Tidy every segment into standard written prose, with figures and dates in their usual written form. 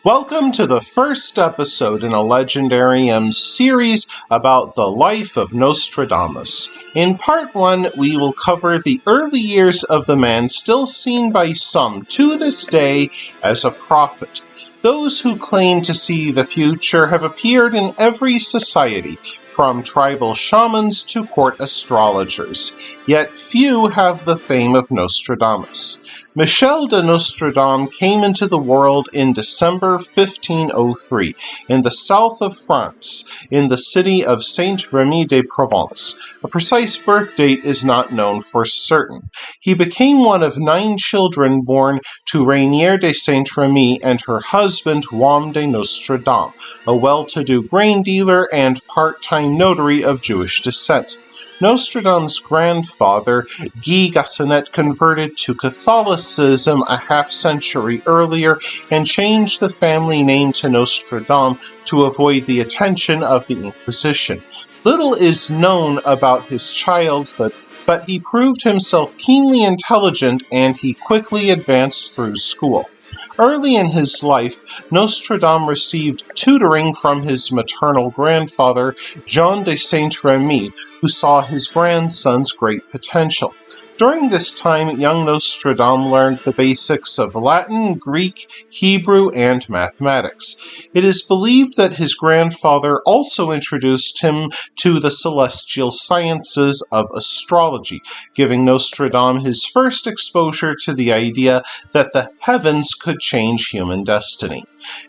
Welcome to the first episode in a Legendarium series about the life of Nostradamus. In part 1, we will cover the early years of the man still seen by some to this day as a prophet. Those who claim to see the future have appeared in every society, from tribal shamans to court astrologers, yet few have the fame of Nostradamus. Michel de Nostradame came into the world in December 1503 in the south of France, in the city of Saint-Rémy-de-Provence. A precise birth date is not known for certain. He became one of 9 children born to Rainière de Saint-Rémy and her husband Juan de Nostradame, a well-to-do grain dealer and part-time notary of Jewish descent. Nostradame's grandfather, Guy Gassenet, converted to Catholicism a half-century earlier and changed the family name to Nostradame to avoid the attention of the Inquisition. Little is known about his childhood, but he proved himself keenly intelligent and he quickly advanced through school. Early in his life, Nostradame received tutoring from his maternal grandfather, Jean de Saint-Rémy, who saw his grandson's great potential. During this time, young Nostradame learned the basics of Latin, Greek, Hebrew, and mathematics. It is believed that his grandfather also introduced him to the celestial sciences of astrology, giving Nostradame his first exposure to the idea that the heavens could change human destiny.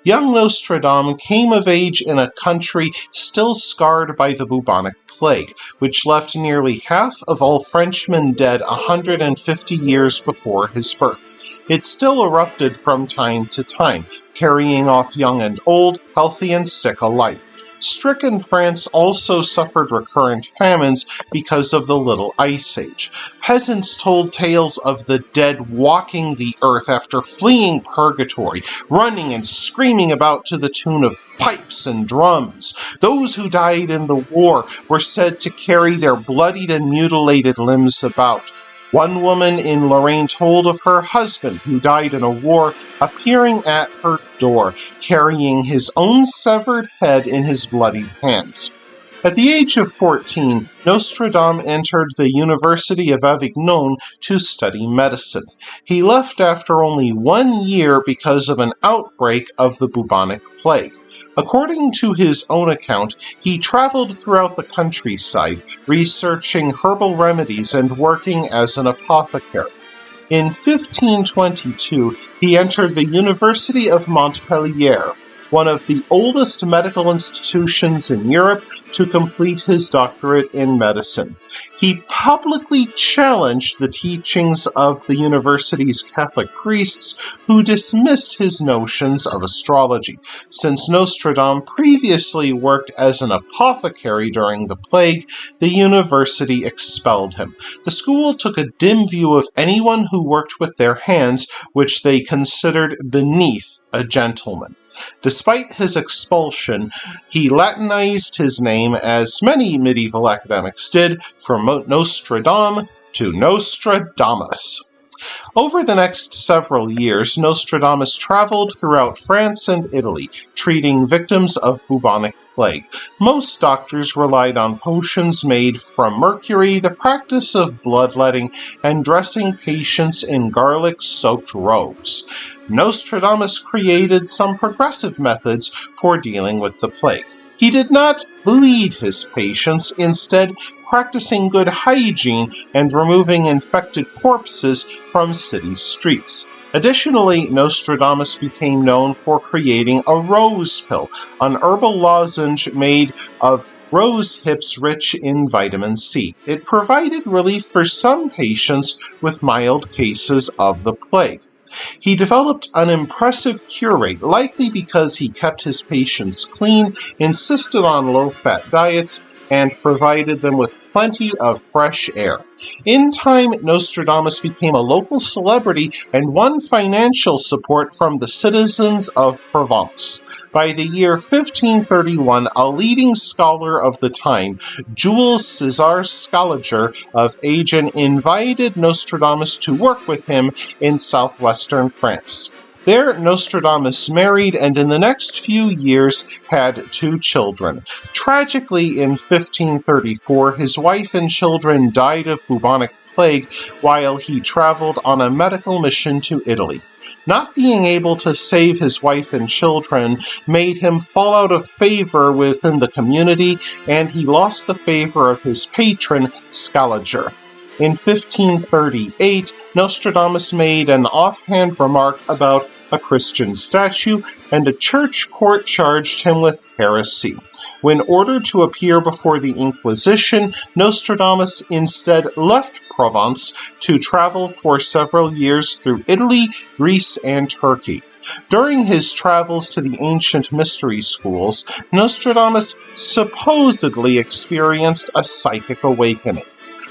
Young Nostradame came of age in a country still scarred by the bubonic plague, which left nearly half of all Frenchmen dead 150 years before his birth. It still erupted from time to time, carrying off young and old, healthy and sick alike. Stricken France also suffered recurrent famines because of the Little Ice Age. Peasants told tales of the dead walking the earth after fleeing purgatory, running and screaming about to the tune of pipes and drums. Those who died in the war were said to carry their bloodied and mutilated limbs about. One woman in Lorraine told of her husband, who died in a war, appearing at her door, carrying his own severed head in his bloodied hands. At the age of 14, Nostradame entered the University of Avignon to study medicine. He left after only 1 year because of an outbreak of the bubonic plague. According to his own account, he traveled throughout the countryside, researching herbal remedies and working as an apothecary. In 1522, he entered the University of Montpellier, one of the oldest medical institutions in Europe, to complete his doctorate in medicine. He publicly challenged the teachings of the university's Catholic priests, who dismissed his notions of astrology. Since Nostradame previously worked as an apothecary during the plague, the university expelled him. The school took a dim view of anyone who worked with their hands, which they considered beneath a gentleman. Despite his expulsion, he Latinized his name, as many medieval academics did, from Nostradame to Nostradamus. Over the next several years, Nostradamus traveled throughout France and Italy, treating victims of bubonic plague. Most doctors relied on potions made from mercury, the practice of bloodletting, and dressing patients in garlic-soaked robes. Nostradamus created some progressive methods for dealing with the plague. He did not bleed his patients, instead practicing good hygiene and removing infected corpses from city streets. Additionally, Nostradamus became known for creating a rose pill, an herbal lozenge made of rose hips rich in vitamin C. It provided relief for some patients with mild cases of the plague. He developed an impressive cure rate, likely because he kept his patients clean, insisted on low-fat diets, and provided them with plenty of fresh air. In time, Nostradamus became a local celebrity and won financial support from the citizens of Provence. By the year 1531, a leading scholar of the time, Jules César Scaliger of Agen, invited Nostradamus to work with him in southwestern France. There, Nostradamus married and in the next few years had 2 children. Tragically, in 1534, his wife and children died of bubonic plague while he traveled on a medical mission to Italy. Not being able to save his wife and children made him fall out of favor within the community, and he lost the favor of his patron, Scaliger. In 1538, Nostradamus made an offhand remark about a Christian statue, and a church court charged him with heresy. When ordered to appear before the Inquisition, Nostradamus instead left Provence to travel for several years through Italy, Greece, and Turkey. During his travels to the ancient mystery schools, Nostradamus supposedly experienced a psychic awakening.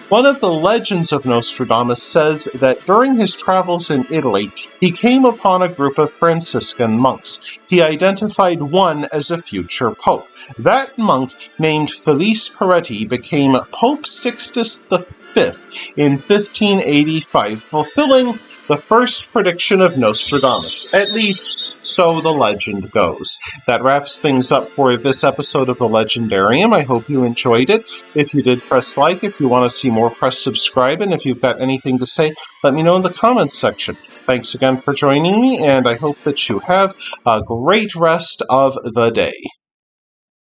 One of the legends of Nostradamus says that during his travels in Italy, he came upon a group of Franciscan monks. He identified one as a future pope. That monk, named Felice Peretti, became Pope Sixtus V in 1585, fulfilling the first prediction of Nostradamus. At least, so the legend goes. That wraps things up for this episode of the Legendarium. I hope you enjoyed it. If you did, press like. If you want to see more, press subscribe. And if you've got anything to say, let me know in the comments section. Thanks again for joining me, and I hope that you have a great rest of the day.